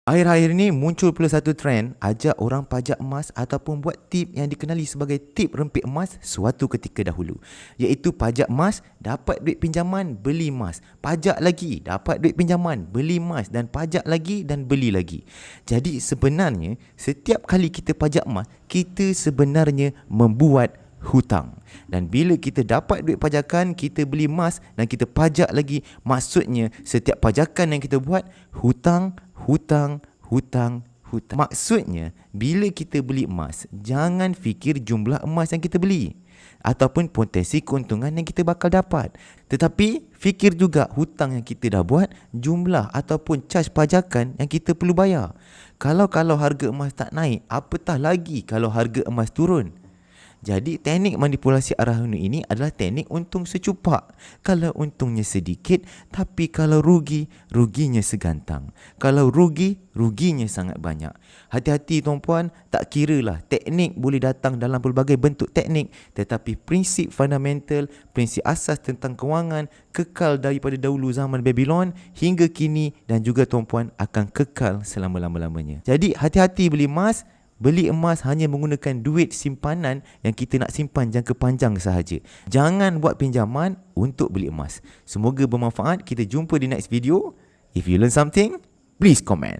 Akhir-akhir ni muncul pula satu trend ajak orang pajak emas ataupun buat tip yang dikenali sebagai tip rempit emas suatu ketika dahulu. Iaitu pajak emas, dapat duit pinjaman, beli emas. Pajak lagi, dapat duit pinjaman, beli emas dan pajak lagi dan beli lagi. Jadi sebenarnya setiap kali kita pajak emas, kita sebenarnya membuat hutang. Dan bila kita dapat duit pajakan, kita beli emas dan kita pajak lagi, maksudnya setiap pajakan yang kita buat hutang. Maksudnya bila kita beli emas, jangan fikir jumlah emas yang kita beli ataupun potensi keuntungan yang kita bakal dapat, tetapi fikir juga hutang yang kita dah buat, jumlah ataupun caj pajakan yang kita perlu bayar. Kalau harga emas tak naik, apatah lagi kalau harga emas turun. Jadi teknik manipulasi arah unit ini adalah teknik untung secupak. Kalau untungnya sedikit, tapi kalau rugi, ruginya segantang. Kalau rugi, ruginya sangat banyak. Hati-hati tuan-puan, tak kiralah teknik boleh datang dalam pelbagai bentuk teknik, tetapi prinsip fundamental, prinsip asas tentang kewangan kekal daripada dahulu zaman Babylon hingga kini dan juga tuan-puan akan kekal selama-lamanya. Jadi hati-hati beli emas. Beli emas hanya menggunakan duit simpanan yang kita nak simpan jangka panjang sahaja. Jangan buat pinjaman untuk beli emas. Semoga bermanfaat. Kita jumpa di next video. If you learn something, please comment.